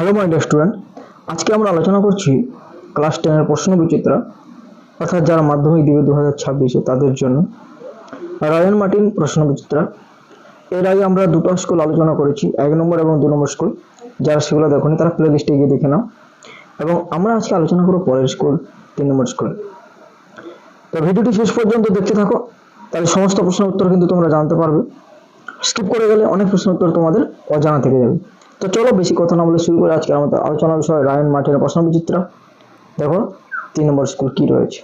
Hello my dear student, আজকে আমরা আলোচনা করছি ক্লাস 10 এর প্রশ্ন বিচিত্রা, অর্থাৎ যারা মাধ্যমিক দিবে 2026-এ তাদের জন্য রায়ান মার্টিন প্রশ্ন বিচিত্রা। এর আগে আমরা দুটো স্কুল আলোচনা করেছি, 1 নম্বর এবং 2 নম্বর স্কুল। যারা সেগুলো দেখোনি তারা প্লে লিস্টে গিয়ে দেখে নাও। এবং আমরা আজকে আলোচনা করব পরের স্কুল, 3 নম্বর স্কুল। তো ভিডিওটি শেষ পর্যন্ত দেখতে থাকো, তাহলে সমস্ত প্রশ্নের উত্তর কিন্তু তোমরা জানতে পারবে। স্কিপ করে গেলে অনেক প্রশ্নের উত্তর তোমাদের অজানা থেকে যাবে। তো চলো বেশি কথা না বলে শুরু করে আজকে আমাদের আলোচনার বিষয় রায়ান মার্টিনের প্রশ্ন বিচিত্রা। দেখো 3 নম্বর স্কুল কি রয়েছে।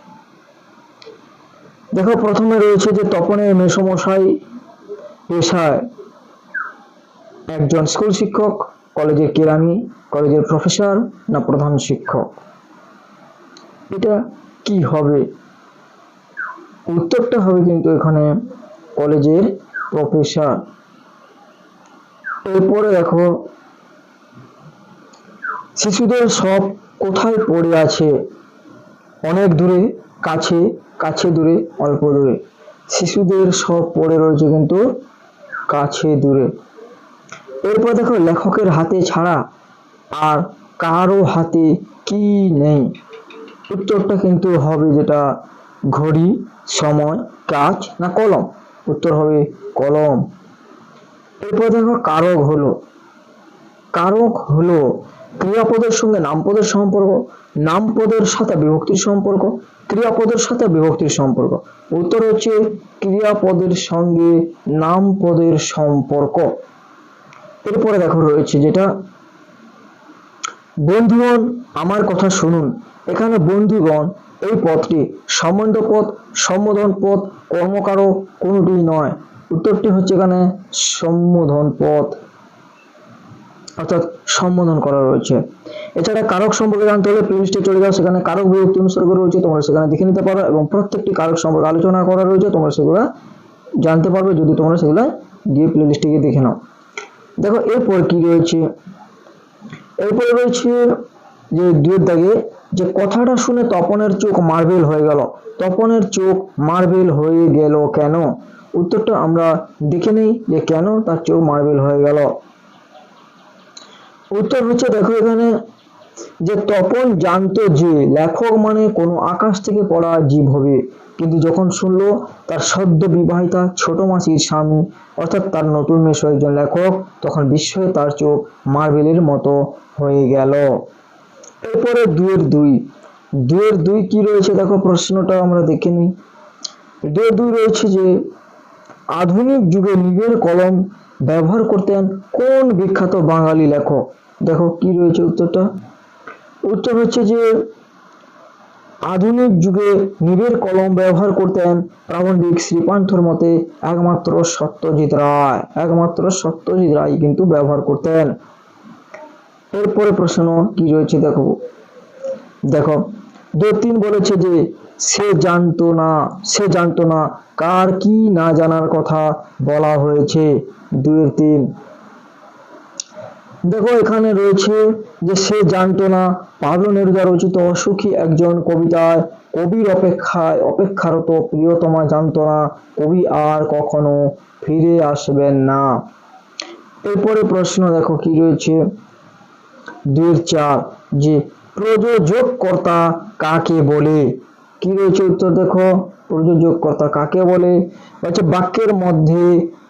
দেখো প্রথমে রয়েছে যে তপনের মেসমশাই পেশায় একজন স্কুল শিক্ষক, কলেজের কেরানি, কলেজের প্রফেসর না প্রধান শিক্ষক। এটা কি হবে? উত্তরটা হবে কিন্তু এখানে কলেজের প্রফেসর। এরপরে দেখো শিশুদের সব কোথায় পড়ে আছে? অনেক দূরে, কাছে, কাছে দূরে, অল্প দূরে। শিশুদের সব পড়ে রয়েছে কিন্তু কাছে দূরে। এরপর দেখো লেখকের হাতে ছাড়া আর কারো হাতে কি নেই? উত্তরটা কিন্তু হবে যেটা ঘড়ি, সময়, কাঁচ না কলম। উত্তর হবে কলম। এরপর দেখো কারক হলো, কারক হলো ক্রিয়াপদের সঙ্গে নামপদের সম্পর্ক, নামপদের সাথে বিভক্তির সম্পর্ক, ক্রিয়াপদের সাথে বিভক্তির সম্পর্ক। উত্তর হচ্ছে ক্রিয়াপদের সঙ্গে নামপদের সম্পর্ক। এরপরে দেখো রয়েছে যেটা বন্ধুগণ আমার কথা শুনুন। এখানে বন্ধুগণ এই পদটি সম্বন্ধ পদ, সম্বোধন পদ, কর্মকারক কোনটি নয়। উত্তরটি হচ্ছে এখানে সম্বোধন পদ, অর্থাৎ সম্বোধন করা রয়েছে। এছাড়া কারক সম্পর্কে জানতে হলে প্লেলিস্টে চলে যাও, সেখানে কারক বিভক্তি অনুসর্গ রয়েছে, তোমরা সেখানে দেখে নিতে পারো এবং প্রত্যেকটি কারক সম্পর্কে আলোচনা করা রয়েছে, তোমরা সেগুলো জানতে পারবে যদি তোমরা সেগুলো গিয়ে প্লেলিস্টে গিয়ে দেখে নাও। দেখো এরপর কি রয়েছে, এরপরে রয়েছে যে 2 দাগে যে কথাটা শুনে তপনের চোখ মার্বেল হয়ে গেল। তপনের চোখ মার্বেল হয়ে গেল কেন? উত্তরটা আমরা দেখে নেই যে কেন তার চোখ মার্বেল হয়ে গেল। উত্তর হচ্ছে দেখো এখানে যে তপন জানতো যে লেখক মানে কোনো আকাশ থেকে পড়া জীব হবে, কিন্তু যখন শুনলো তার সদ্য বিবাহিতা ছোট মাসির স্বামী অর্থাৎ তার নতুন মেয়ে একজন লেখক, তখন বিস্ময়ে তার চোখ মার্বেলের মতো হয়ে গেল। এরপরে 2 কি রয়েছে দেখো, প্রশ্নটা আমরা দেখে নিই। 2 রয়েছে যে আধুনিক যুগে নিবের কলম ব্যবহার করতেন কোন বিখ্যাত বাঙালি লেখক? দেখো কি রয়েছে উত্তরটা। উত্তর হচ্ছে যে আধুনিক যুগে নিবের কলম ব্যবহার করতেন প্রাবন্ধিক শ্রীপান্থর মতে একমাত্র সত্যজিৎ রায়, একমাত্র সত্যজিৎ রায় কিন্তু ব্যবহার করতেন। এরপরে প্রশ্ন কি রয়েছে দেখো, দেখো 2-3 বলেছে যে সে জানতো না কার কি না জানার কথা বলা হয়েছে। 2-3 দেখো এখানে রয়েছে যে সে জানতো না পাবলো নেরুদা রচিত অসুখী একজন কবিতায় কবির অপেক্ষারত প্রিয়তমা জানতো না কবি আর কখনো ফিরে আসবেন না। এরপরে প্রশ্ন দেখো কি রয়েছে 2-4 যে প্রযোজককর্তা কাকে বলে? কি রয়েছে উত্তর দেখো, প্রযোজককর্তা কাকে বলে? বলছে বাক্যের মধ্যে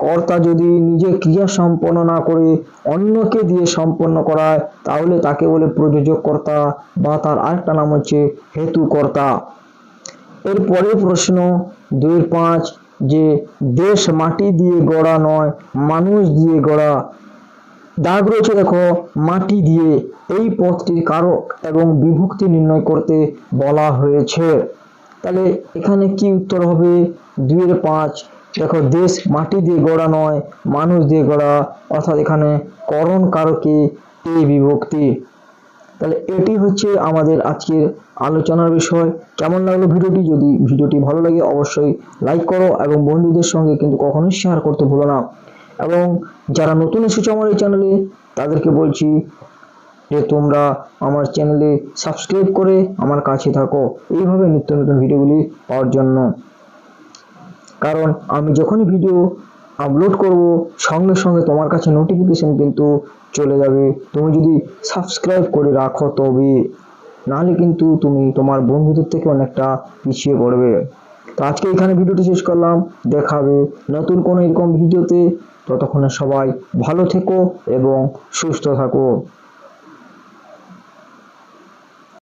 কর্তা যদি নিজে ক্রিয়া সম্পন্ন না করে অন্যকে দিয়ে সম্পন্ন করায় তাহলে তাকে বলে প্রযোজককর্তা, বা তার আরেকটা নাম হচ্ছে হেতুকর্তা। এরপরে প্রশ্ন 2-5 যে দেশ মাটি দিয়ে গড়া নয় মানুষ দিয়ে গড়া। দাগ রয়েছে দেখো মাটি দিয়ে, এই পদটির কারক এবং বিভক্তি নির্ণয় করতে বলা হয়েছে। তাহলে এখানে কি উত্তর হবে 2-5 দেখো দেশ মাটি দিয়ে গড়া নয় মানুষ দিয়ে গড়া, অর্থাৎ এখানে করণ কারকে এই বিভক্তি। তাহলে এটি হচ্ছে আমাদের আজকের আলোচনার বিষয়। কেমন লাগলো ভিডিওটি? যদি ভিডিওটি ভালো লাগে অবশ্যই লাইক করো এবং বন্ধুদের সঙ্গে কিন্তু কখনোই শেয়ার করতে ভুলো না। এবং যারা নতুন এসেছো আমার এই চ্যানেলে তাদেরকে বলছি যে তোমরা আমার চ্যানেলে সাবস্ক্রাইব করে আমার কাছে থাকো এইভাবে নিত্য নতুন ভিডিওগুলি পাওয়ার জন্য। কারণ আমি যখনই ভিডিও আপলোড করব সঙ্গে সঙ্গে তোমার কাছে নোটিফিকেশন কিন্তু চলে যাবে। তুমি যদি সাবস্ক্রাইব করে রাখো তবে, নাহলে কিন্তু তুমি তোমার বন্ধুদের থেকে অনেকটা পিছিয়ে পড়বে। তো আজকে এখানে ভিডিওটি শেষ করলাম, দেখাবে নতুন কোনো এরকম ভিডিওতে। ততক্ষণে সবাই ভালো থেকো এবং সুস্থ থাকো।